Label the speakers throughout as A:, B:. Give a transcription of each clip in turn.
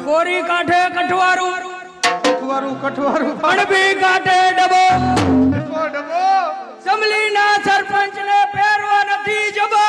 A: ગોરી કાંઠે કઠવારું
B: કઠવારું
A: અણબી કાંઠે ડબો
B: ડબો
A: સમલીના સરપંચ ને પહેરવા નથી જબો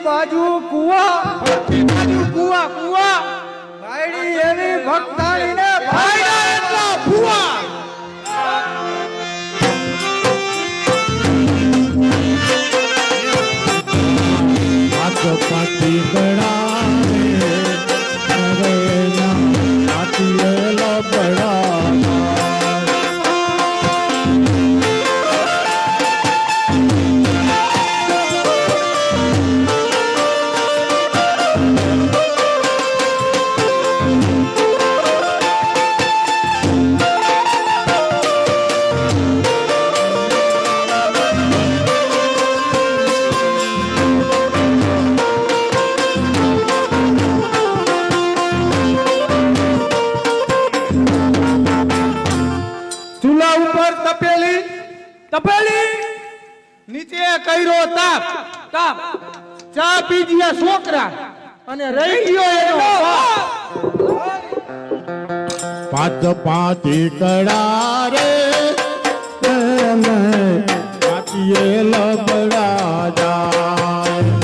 B: બાજુ કુવા ભાઈડી એવી ભક્તાણી ને ભાઈડા એટલા ફુવા
C: પાટી બડા
A: તપેલી
B: નીચે કર્યો તાપ ચા પીજ્યા છોકરા અને રહી ગયો એનો
C: પાંચ પાટી કડા રે પાટીએ લબડા જાય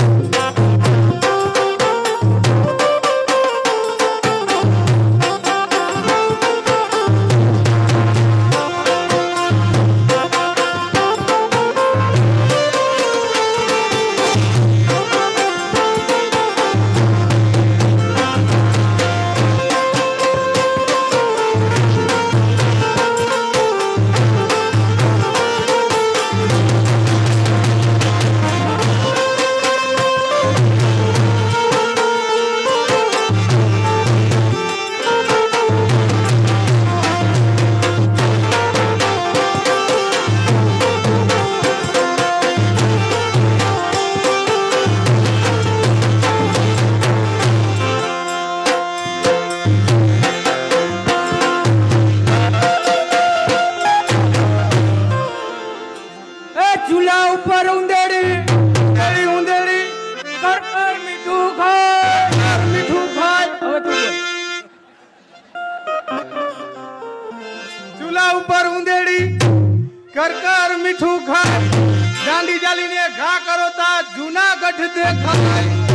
B: કરકર મીઠું ખાય દાંડી જાલીને ઘા કરો તા જૂનાગઢ દેખાય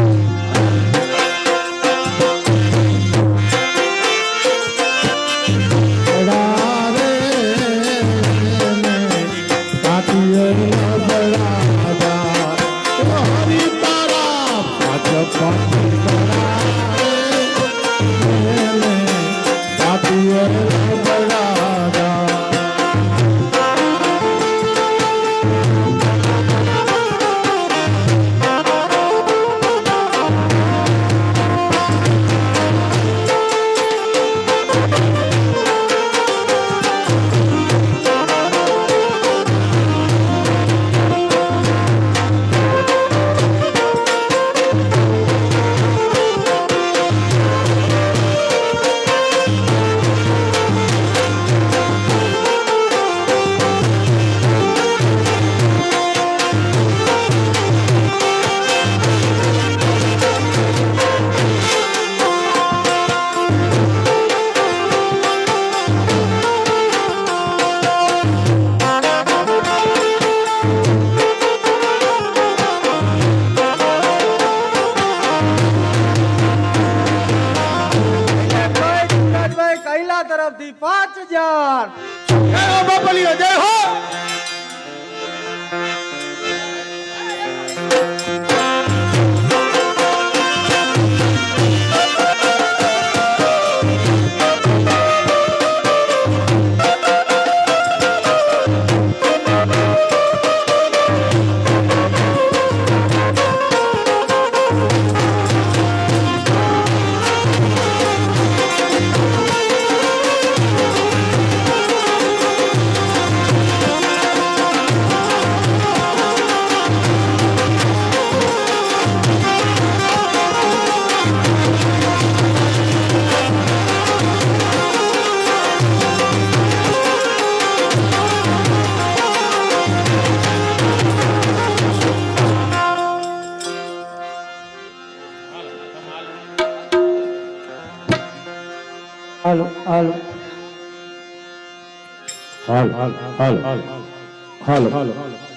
B: તરફથી 5000 જય હો બાપલિયો જય હો
A: હાલો હાલો
C: હાલ હાલ હાલ હાલ હાલ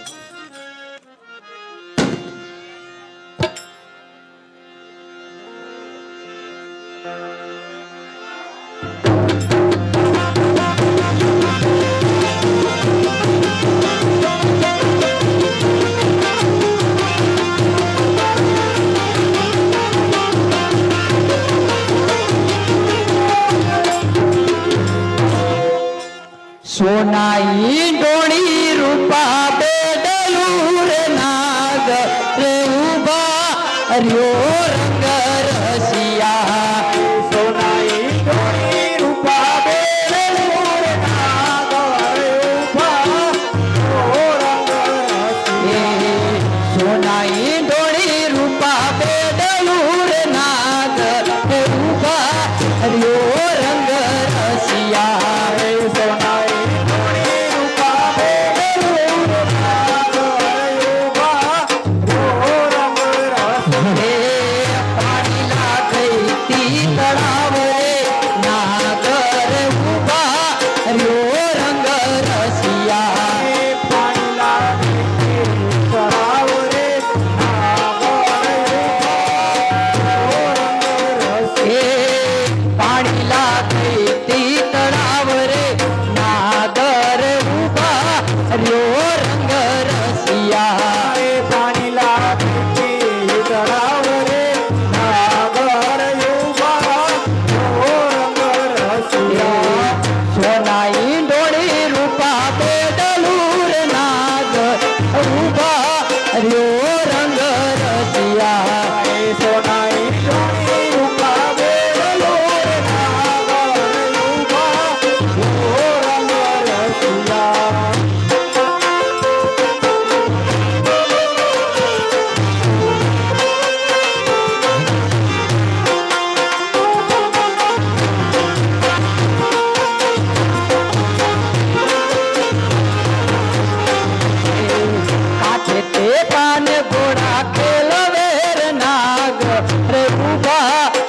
A: સોનાઈ ડોળી રૂપા બેડલું રે નાગ રે ઉભા રહ્યો રંગ રસિયા સોનાઈ ડોળી રૂપા બેડલું રે નાગ રે ઉભા સોનાઈ ડોળી રૂપા બેડલું રે નાગ રે ઉભા રહ્યો રંગ રસિયા સોનાઈ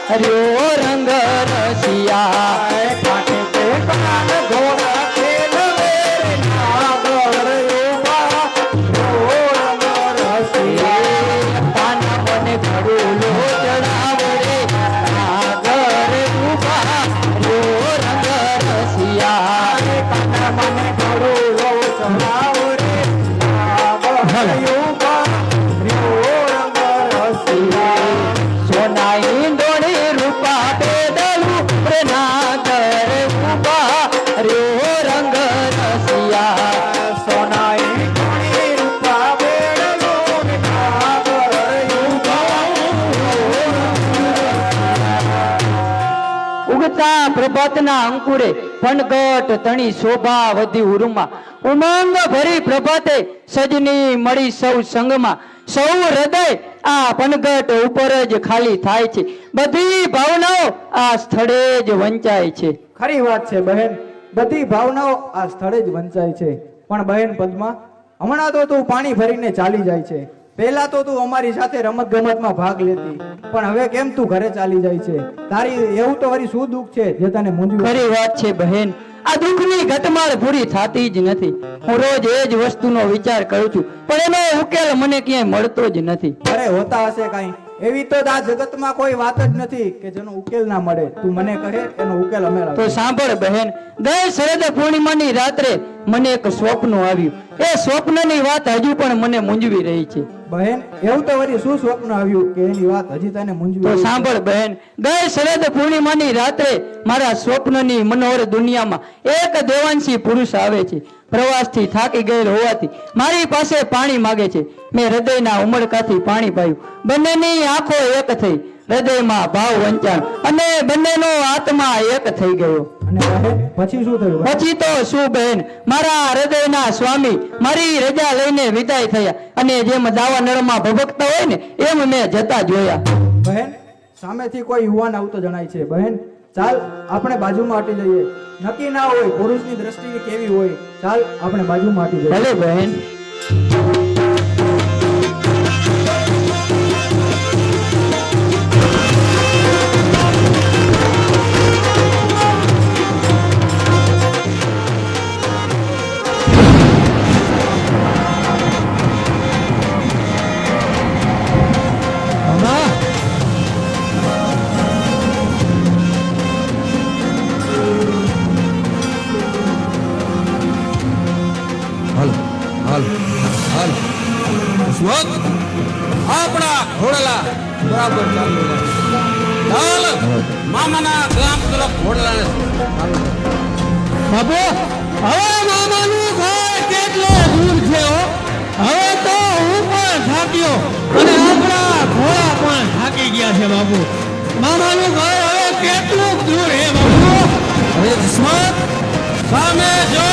A: હર્યો રંગ રસિયા કાઠે તે કાન ઘોડા ખેલવે નાગ હર્યો રંગ રસિયા પાના મને ઘડુલો ચડાવ રે નાગ હર્યો રંગ રસિયા પાના મને ઘડુલો ચડાવ રે નાગ હર્યો રંગ રસિયા સોનાઈ પ્રભાતના અંકુરે ફણગટ તણી શોભા વધી ઉરુમાં ઉમંગ ભરી પ્રભાતે સજની મળી સૌ સંગમાં સૌ હૃદય આ ફણગટ ઉપર જ ખાલી થાય છે બધી ભાવનાઓ આ સ્થળે જ વંચાય છે
D: ખરી વાત છે બહેન બધી ભાવનાઓ આ સ્થળે જ વંચાય છે પણ બહેન પદ્મા હમણાં તો તું પાણી ભરીને ચાલી જાય છે પહેલા તો તું અમારી સાથે રમત ગમતમાં ભાગ લેતી પણ હવે કેમ તું ઘરે ચાલી જાય છે તારી એવું તો વળી શું દુઃખ છે જે તને મૂંઝવ્યું
A: ખરી વાત છે બહેન આ દુઃખની ઘટમાળ પૂરી થતી જ નથી હું રોજ એ જ વસ્તુનો વિચાર કરું છું પણ એનો ઉકેલ મને ક્યાંય મળતો જ નથી
D: અરે હોતા હશે કાંઈ એવી તો આ જગતમાં કોઈ વાત જ નથી કે જેનો ઉકેલ ના મળે તું મને કહે એનો ઉકેલ અમે
A: તો સાંભળ બહેન ગઈ શરદ પૂર્ણિમાની રાત્રે મને એક સ્વપ્ન આવ્યું એ સ્વપ્નની વાત હજુ પણ મને મૂંઝવી રહી છે
D: બહેન એવું તો વળી શું સ્વપ્ન આવ્યું કે એની વાત હજી તને મૂંઝવી
A: તો સાંભળ બહેન ગઈ શરદ પૂર્ણિમાની રાત્રે મારા સ્વપ્નની મનોહર દુનિયામાં એક દેવાંશી પુરુષ આવે છે પ્રવાસથી થાકી ગયેલ હોવાથી મારી પાસે પાણી માગે છે મેં હૃદયના ઉમળકાથી પાણી પાયું બંનેની આંખો એક થઈ હૃદયમાં ભાવ વંચાણ અને બંનેનો આત્મા એક થઈ ગયો
D: અને બહેન પછી શું થયું
A: પછી તો શું બહેન મારા હૃદયના સ્વામી મારી રજા લઈને વિદાય થયા અને જેમ દાવા નળમાં ભભકતા હોય ને એમ મેં જતા જોયા
D: બહેન સામેથી કોઈ યુવાન આવતો જણાય છે બહેન ચાલ આપણે બાજુમાં હટી જઈએ નક્કી ના હોય પુરુષની દ્રષ્ટિ કેવી હોય ચાલ આપણે બાજુમાં હટી જઈએ
A: ભલે બહેન
E: આપણા ઘોડલા બરાબર ચાલુ ચાલ મામાના ગામ તરફ ઘોડલાને ચાલુ
B: બાપુ હવે મામાનું ઘર કેટલો દૂર છે હો. હવે તો હું પણ થાક્યો અને આપણા ઘોડા પણ થાકી ગયા છે બાપુ. મામાનું ઘર હવે કેટલું દૂર હે બાપુ.
E: અરે જસમત સામે જો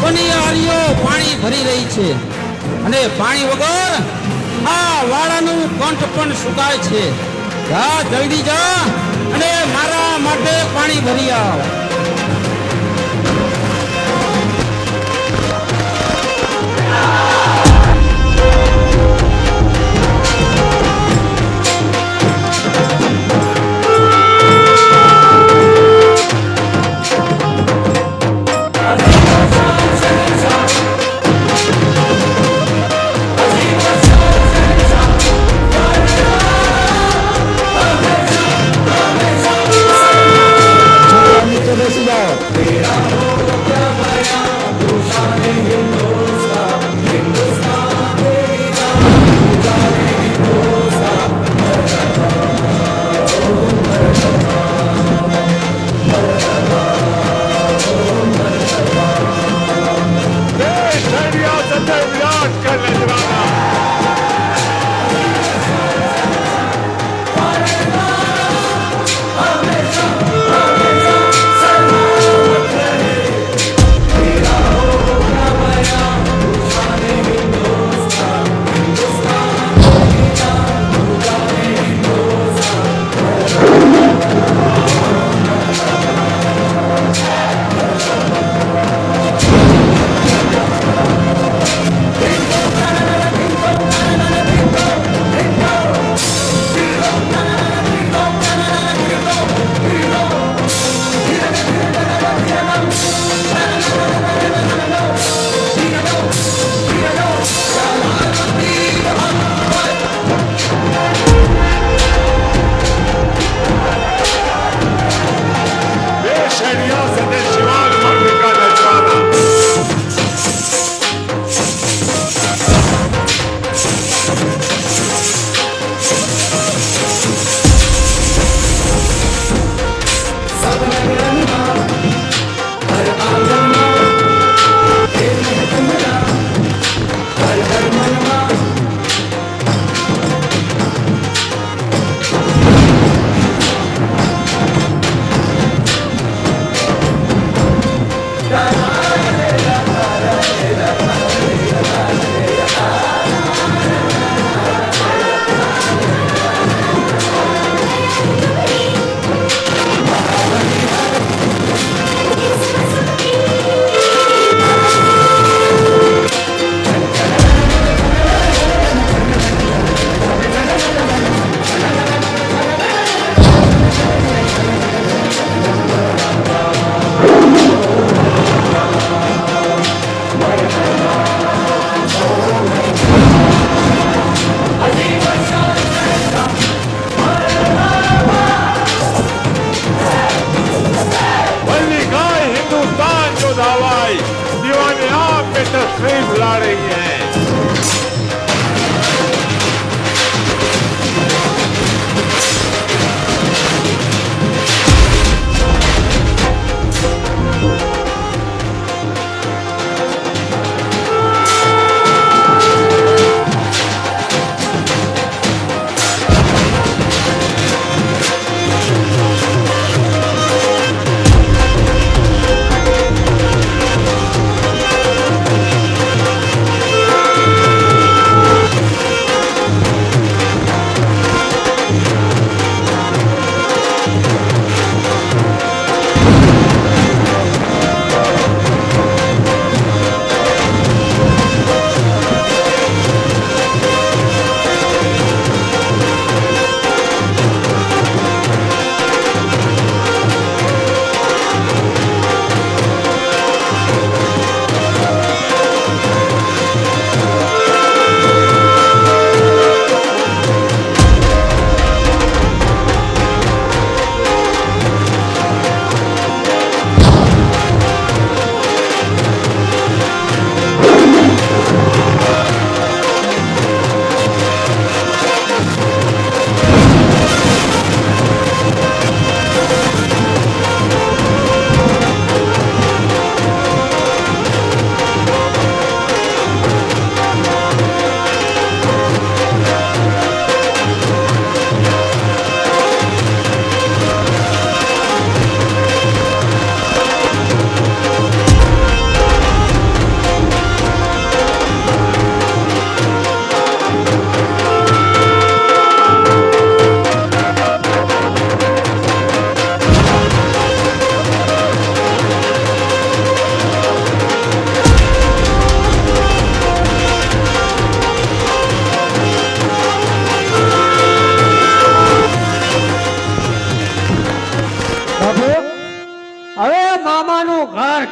E: પનિયારીઓ પાણી ભરી રહી છે અને પાણી વગર આ વાડાનું કંઠ પણ સુકાય છે. જા જલ્દી જા અને મારા માટે પાણી ભરી આવ.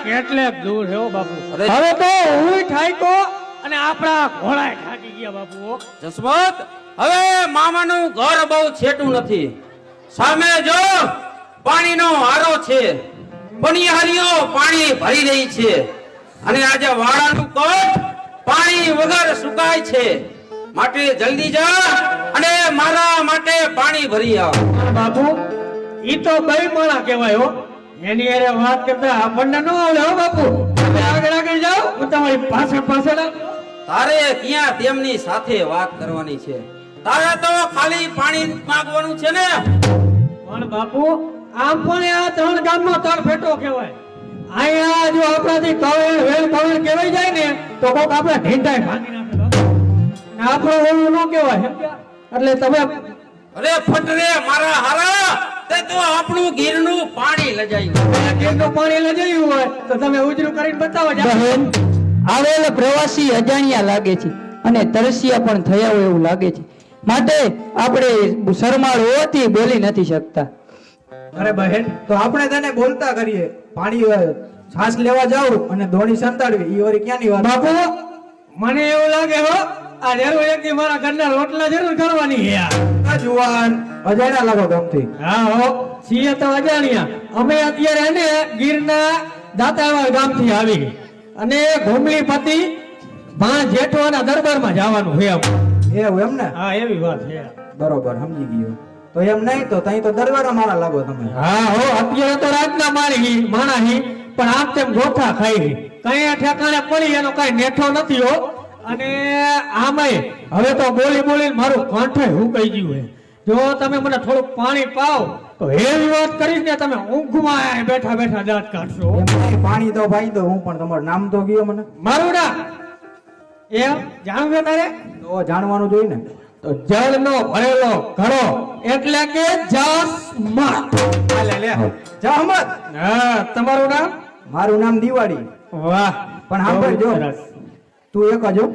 B: કેટલેક દૂર છે હો બાપુ.
E: અરે.
B: હવે તો હું ઠાઈકો અને આપણા ઘોડાય ઠાકી ગયા બાપુ.
E: જસવંત, હવે મામાનું ઘર બહુ છેટું નથી. સામે જો પાણીનો હારો છે, બનિયારીઓ પાણી ભરી રહી છે, અને આજે વાડાનું કોટ પાણી વગર સુકાય છે. માટે જલ્દી જા અને મારા માટે પાણી ભરી આવ.
B: બાપુ ઈ તો બેઈમાણા કહેવાય હો. એની હારે વાત કરતા આપણને ન આવડે હો બાપુ. તમે આગળ આગળ જાઓ, હું તમારી પાછળ પાછળ આવું.
E: તારે ક્યાં તેમની સાથે વાત કરવાની છે? તારે તો ખાલી પાણી માંગવાનું છે ને.
B: પણ બાપુ આમ પણ આ ત્રણ ગામનો તળફેટો કહેવાય. અહીંયા જો આપણાથી કવળ વેલ કવળ કહેવાય જાય ને તો કોક આપણે ઢીંઢાઈ ભાંગી નાખે બાપુ. ને આપણો એવું ન કહેવાય. એટલે તમે
E: અરે ફટરે મારા હારા, તે તો આપણું ગીરનું પાણી લજાયું.
B: ગીરનું પાણી લઈ હોય તો તમે ઉજરું કરીને બતાવો.
A: બહેન, આવેલ પ્રવાસી અજાણ્યા લાગે છે અને તરસ્યા પણ થયા હોય એવું લાગે છે. માટે આપણે શરમાળ હોવાથી બોલી નથી શકતા.
D: અરે બહેન, તો આપણે તેને બોલતા કરીએ. પાણી છાસ લેવા જાવ અને ધોણી સંતાડવી ઈ વળી ક્યાંની વાત?
B: બાપુ મને એવું લાગે હો આ જરૂર એક દી મારા ઘરના રોટલા જરૂર કરવાની છે આ.
D: આ જુવાન અજાણ્યા લાગો ગામથી.
B: હા હો છીએ તો અજાણ્યા. અમે અત્યારે એને ગીરના દાતાવાડ ગામથી આવી અને ઘુમલી પતિ માં જેઠવાના દરબારમાં જવાનું છે આપણે.
D: એવું એમ ને?
B: હા એવી વાત છે.
D: બરોબર, સમજી ગયો. તો એમ નહીં તો તઈ તો દરબારા મારા લાગો તમે.
B: હા હો અત્યારે તો રાતના મારી માણાહી પણ આમ તેમ ગોઠા ખાઈ કઈ ઠેકાણે પડી એનો કઈ નેઠો નથી હો. અને આમાંય હવે તો બોલી બોલીને મારું કંઠે હુકાઈ ગયું છે. જો તમે મને થોડુંક પાણી પાવ તો એવી વાત કરીશ ને તમે ઊંઘમાં બેઠા બેઠા દાંત કાઢશો.
D: એમ નહીં, પાણી તો ભાઈ દો. હું પણ તમારું નામ તો ગયો મને.
B: મારું ના એમ જાણવું છે તારે
D: તો જાણવાનું જોઈએ ને.
B: તો જળનો ભરેલો ઘડો એટલે કે જસમત.
D: લે લે જહમત.
B: હા તમારું નામ?
D: મારું નામ દિવાળી.
B: વાહ
D: પણ સાંભળજો.
B: બહુ સરસ.
D: તું એક જ હો.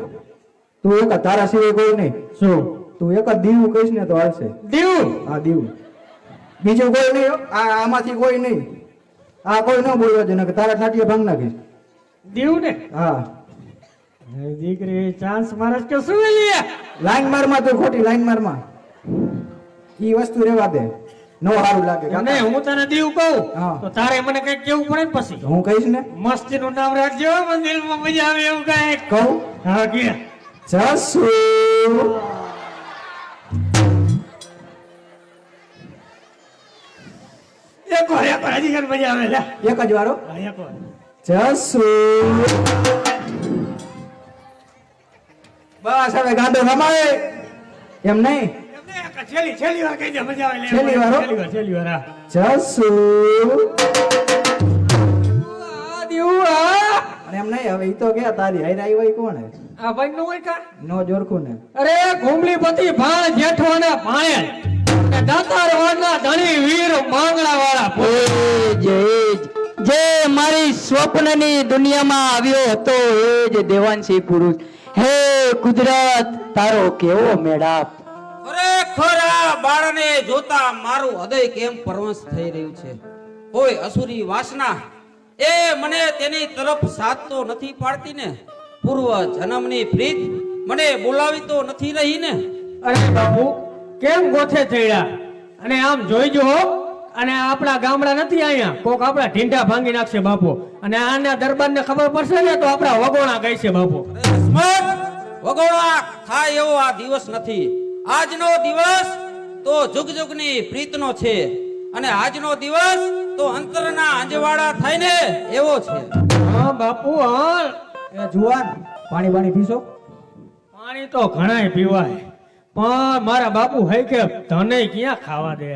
D: તું એક જ, તારા સિવાય કોઈ નહીં.
B: શું
D: તું એક જ દીવું કહીશ ને તો હાલશે.
B: દીવું?
D: હા દીવું, બીજું કોઈ નહીં હો. આમાંથી કોઈ નહીં. આ કોઈ ન બોલવા દે ને તારા ટાટિયા ભાંગ નાખીશ.
B: દીવું ને
D: હા,
B: દીકરી ચાન્સ મારસ કે શું લે?
D: લાઈન મારમાં તું ખોટી લાઈન મારમાં ઈ વસ્તુ રેવા દે. નો સારું લાગે કાકા.
B: નહીં હું તને દીવું કહું
D: હા.
B: તો તારે મને કઈક કેવું પડે ને પછી.
D: હું કહીશ ને.
B: મસ્તી નું નામ રાખજો મંદિરમાં મજા આવે એવું કઈક.
D: કહું?
B: હા કે
D: જસુ.
B: એક વાર હજી કઈ મજા આવે લે.
D: એક જ વારો.
B: હા, એક વાર.
D: જસુ. બસ હવે ગાંડો રમાય એમ નહીં.
B: એમને એક છેલ્લી વાર કહી દે મજા આવે લે.
D: છેલ્લી વાર હો?
B: છેલ્લી વાર હા.
D: જસુ.
B: આ દીવું આ
D: અને એમ નહીં, હવે ઈ તો ગયા તારી હારે આવી કોણ હે?
B: આ ભાઈ નું હોય કા?
D: નો જોરખું ને.
B: અરે ઘુમલી પતિ ભાણ જેઠો ને ભાણે ને દાતાર વાડના ધણી વીર માંગણા વાળા.
A: જે મારી સ્વપ્નની દુનિયામાં આવ્યો હતો એ જ દેવાંશી પુરુષ. હે કુદરત, તારો કેવો મેળાપ.
E: ખરેખર આ બાળને જોતા મારું હૃદય કેમ પરવશ થઈ રહ્યું છે. કોઈ અસુરી વાસના એ મને તેની તરફ સાધતો નથી પાડતી ને. પૂર્વ જન્મની પ્રીત મને બોલાવી તો નથી રહી ને.
B: અરે બાપુ કેમ ગોથે ચડ્યા? અને આમ જોઈજો હો. અને આપણા ગામડા નથી અહીંયા કોક આપણા ઢીંઢા ભાંગી નાખશે બાપુ. અને આના દરબારને ખબર પડશે ને તો આપણા વગોણા ગાય છે બાપુ.
E: કિસ્મત વગોળા થાય એવો આ દિવસ નથી. આજનો દિવસ તો જુગ જુગની પ્રીતનો છે, અને આજનો દિવસ તો અંતરના અંજવાળા થાય ને એવો છે.
B: હા બાપુ હા.
D: એ જુવાન, પાણી પાણી પીશો?
B: પાણી તો ઘણાય પીવાય પણ મારા બાપુ હે કે તને ક્યાં ખાવા દે?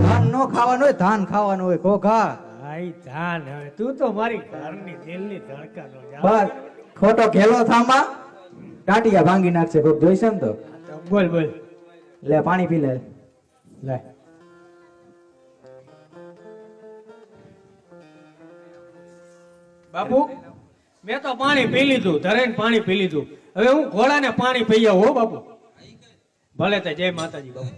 D: ધાન નો ખાવાનું હોય, ધાન ખાવાનું હોય. ખોખા
B: ભાઈ ધાન હવે તું તો મારી ઘરની દિલની ધડકનો જા.
D: બસ ખોટો ઘેલો થામા ટાટિયા ભાંગી નાખશે કોક જોઈશે ને તો.
B: બોલ બોલ
D: લે પાણી પી લે.
B: લે. બાપુ મેં તો પાણી પી લીધું, ધરેન પાણી પી લીધું. હવે હું ઘોડાને પાણી પી આવું હો બાપુ. ભલે તે જય માતાજી બાપુ.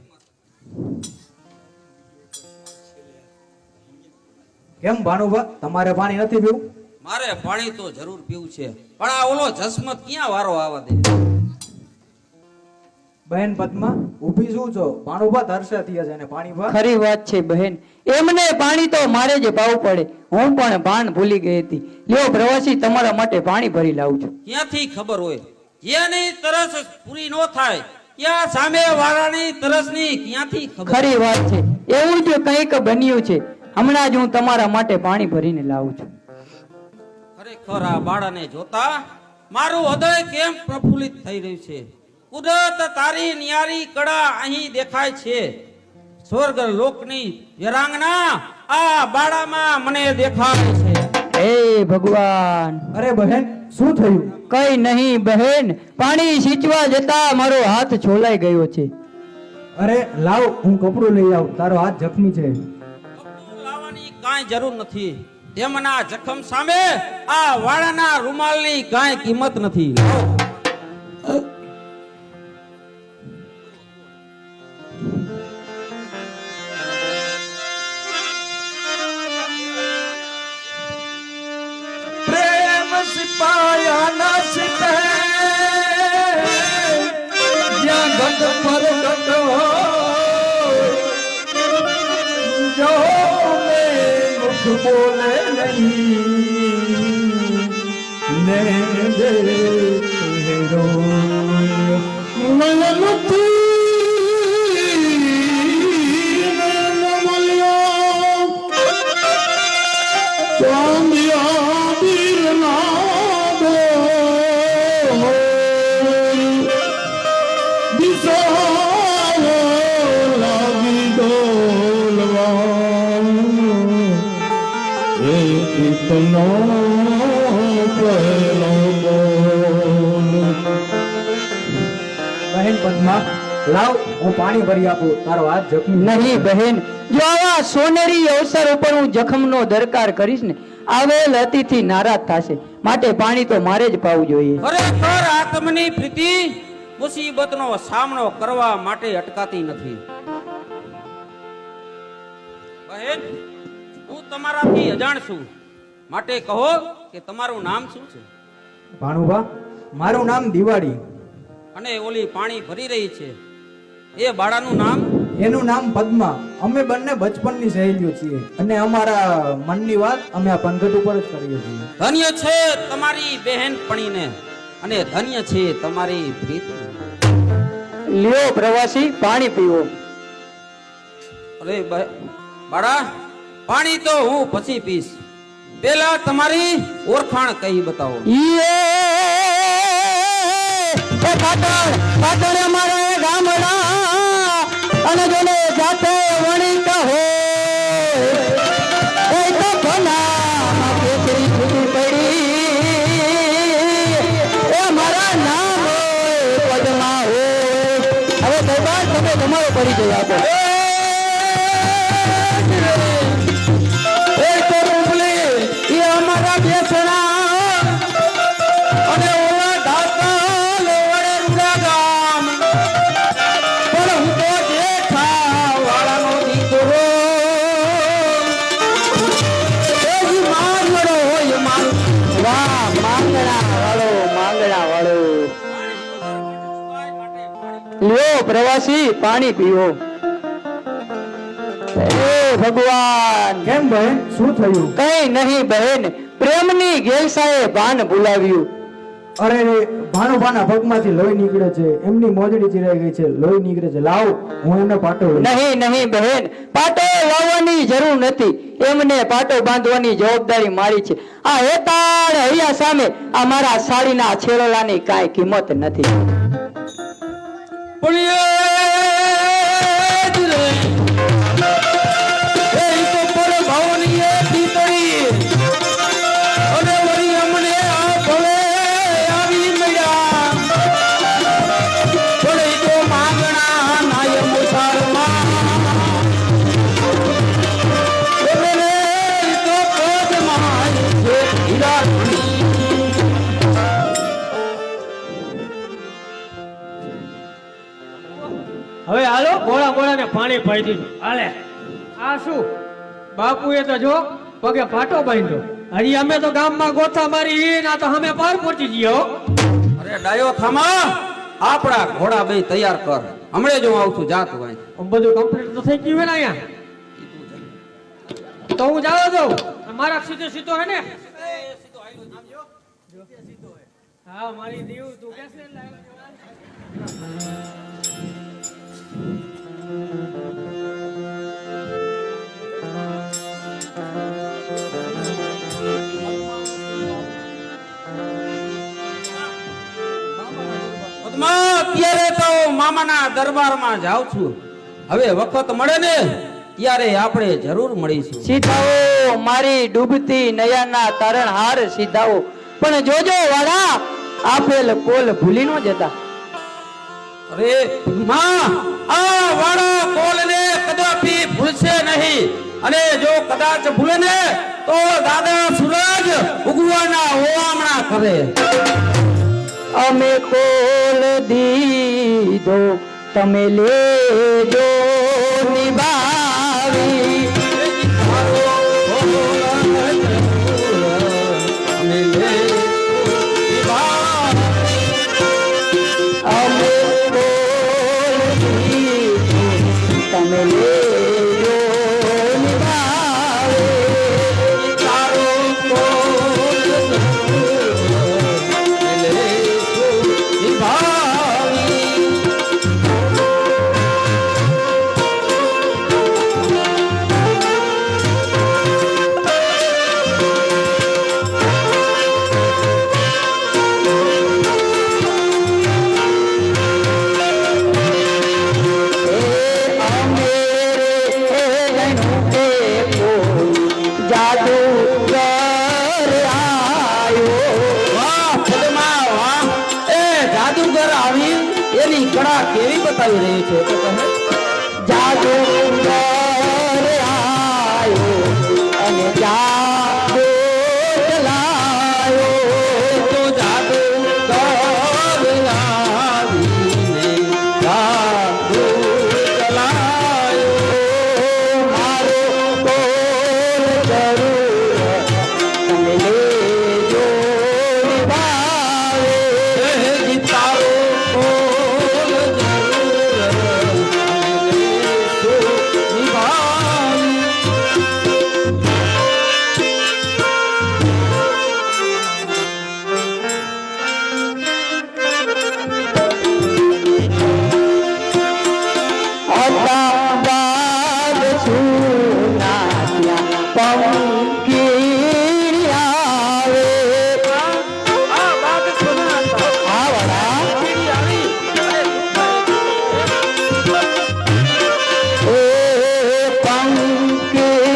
D: કેમ ભાણુભા, તમારે પાણી નથી પીવું?
E: મારે પાણી તો જરૂર પીવું છે, પણ આ ઓલો જસમત ક્યાં વારો આવવા દે?
D: બહેન પદ્મા ઊભી શું છો? ભાણુભા તરસે થયા છે અને પાણી ભા
A: ખરી વાત છે બહેન, એમને પાણી તો મારે જ પાવું પડે. હું પણ ભાન ભૂલી ગઈ હતી. લ્યો પ્રવાસી, તમારા માટે પાણી ભરી લાવું છું.
E: ક્યાંથી ખબર હોય? જેની તરસ પૂરી ન થાય ત્યાં સામે વાળાની તરસની ક્યાંથી ખબર?
A: ખરી વાત છે, એવું જ કંઈક બન્યું છે. હમણાં જ હું તમારા માટે પાણી ભરીને લાવું છું.
E: ખરેખર આ બાળાને જોતા મારું હૃદય કેમ પ્રફુલ્લિત થઈ રહ્યું છે. કુદરત તારી ન્યારી કળા અહીં દેખાય છે. સ્વર્ગ લોકની વીરાંગના આ બાળામાં મને દેખાય છે.
A: હે ભગવાન!
D: અરે બહેન શું થયું?
A: કઈ નહીં બહેન, પાણી સિંચવા જતા મારો હાથ છોલાઈ ગયો છે.
D: અરે લાવ, હું કપડું લઈ આવું, તારો હાથ જખમી છે.
E: કપડું લાવવાની કાંઈ જરૂર નથી. તેમના જખમ સામે આ વાળાના રૂમાલની કાંઈ કિંમત નથી.
B: પ્રેમ સિપાયા ના સિપે જ્યાં ગટ પર ગટ હોય, જો મેં મુખ બોલે નહીં ને દે હેરો નયનથી
D: બહેન પદ્મા લાવ, હું પાણી ભરી આપું, તારો હાથ જખમી
A: નહીં બહેન, જો આવા સોનેરી અવસર ઉપર હું જખમનો દરકાર કરીશ ને, આવેલ અતિથિ નારાજ થશે. માટે પાણી તો મારે જ પાવું જોઈએ.
E: ખરેખર આત્મની પ્રીતિ મુસીબતનો સામનો કરવા માટે અટકાતી નથી. બહેન, હું તમારાથી અજાણ છું, માટે કહો કે તમારું નામ શું છે?
D: ભાણુભા, મારું નામ દિવાળી.
E: અને ઓલી પાણી ભરી રહી છે એ બાળાનું નામ?
D: એનું નામ પદ્મા. અમે બંને બચપનની સહેલીઓ છીએ અને અમારા મનની વાત અમે આ પંગત ઉપર જ કરીએ છીએ.
E: ધન્ય છે તમારી બહેનપણીને અને ધન્ય છે તમારી પ્રીતિ.
A: લ્યો પ્રવાસી, પાણી પીવો.
E: અરે બાળા, પાણી તો હું પછી પીશ. પેલા તમારી ઓળખાણ કહી બતાવો.
A: પાટણ અમારા ગામડા અને જોને જાતે વણિક હોય તો ભલામાં કેસરી છૂટી પડી એ મારા નામ હોય પદમાં હોય. હવે દરબાર, તમે તમારો પરિચય આપો. એ તો રૂપલી, એ અમારા બેસણા અને ઓલા ધાતા લ્યો પ્રવાસી, પાણી પીવો. હે ભગવાન!
D: કેમ બહેન, શું થયું?
A: કઈ નહીં બહેન, પ્રેમની ગેલસાએ ભાન ભૂલાવ્યું.
D: અરે રે, ભાણુભાના પગમાંથી લોહી નીકળે છે, એમની મોજડી ચિરાઈ ગઈ છે, લોહી નીકળે છે. લાવ, હું એમને પાટો લઈ.
A: નહીં નહીં બહેન, પાટો લાવવાની જરૂર નથી. એમને પાટો બાંધવાની જવાબદારી મારી છે. આ હેતાળ હૈયા સામે આ મારા સાડીના છેડલાની કાંઈ કિંમત નથી.
B: હવે હાલો, ગોળા ગોળા ને પાણી પાઈ દીધું. હાલે, આ શું બાપુએ તો જો પગે પાટો બાંધ્યો. હજી અમે તો ગામમાં ગોથા મારી ના તો અમે પાર પહોંચી ગયો.
E: અરે ડાયો થામા, આપણા ઘોડા બે તૈયાર કર, હમણે જ હું આવું છું, જાત હોય.
B: બધું કમ્પ્લીટ તો થઈ ગયું હે ને અહીંયા? તો હું જાવ દઉં. મારા સીધો સીધો હે ને? હા મારી દેવ તું કેસે
E: અત્યારે તો મામાના દરબારમાં જાઉં છું. હવે વખત મળે ને ત્યારે આપણે જરૂર મળીશું.
A: સીધાઓ મારી ડૂબતી નયનના તારણહાર સીધાઓ, પણ જોજો વાળા આપેલ કોલ ભૂલી ન જતા.
E: અરે માં, આ વાળા કોલને કદાપી ભૂલશે નહીં, અને જો કદાચ ભૂલે ને તો દાદા સૂરજ ઉગવાના ઓવામણા કરે.
A: અમે કોલ દીધો તમે લેજો નિભાવી. અમે કોલ દીધો તમે લેજો નિભાવી.
E: તારો કોલ નિભાવી. વાહ પદ્મા વાહ, એ જાદુગર આવી એની કળા કેવી બતાવી રહી છે તો કહે.
A: જાદુગર આયો અને જાદુ ચલાયો.
E: તો જાદુગર આવીને જાદુ ચલાયો.
A: મારો કોલ જરૂર તમે લેજો નિભાવે.
E: હે તારો કોલ જરૂર નિભાવી.
A: અમદાવાદ સુના ત્યાં પંખી આવે.
E: આ બાગ સુનાતા
A: આ વડા
E: પીડી આવી.
A: એ પંખી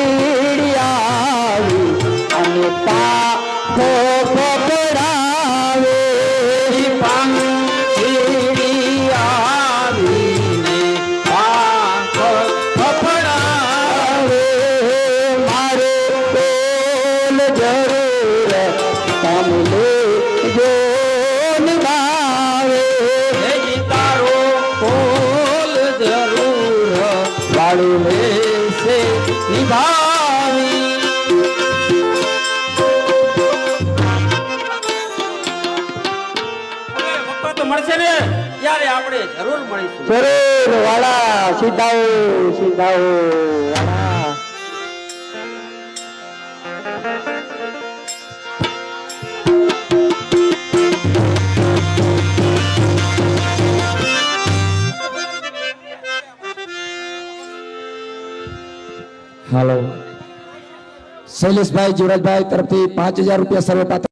A: આવી અને પાખો પકડાવે.
E: પીડી આવીને પાંખ ફફડાવે.
A: મારે કોલ જરૂર તમે લેજો નિભાવે.
E: હે તારો કોલ જરૂર
A: વાળું
E: લેશે નિભાવી. હવે વખત મળશે ને ત્યારે આપણે જરૂર મળીશું.
A: જરૂર વાળા સીધાઓ સીધાઓ વાળા.
F: હાલો શૈલેષભાઈ જીવરાજભાઈ તરફથી 5000 રૂપિયા સર્વપાત્ર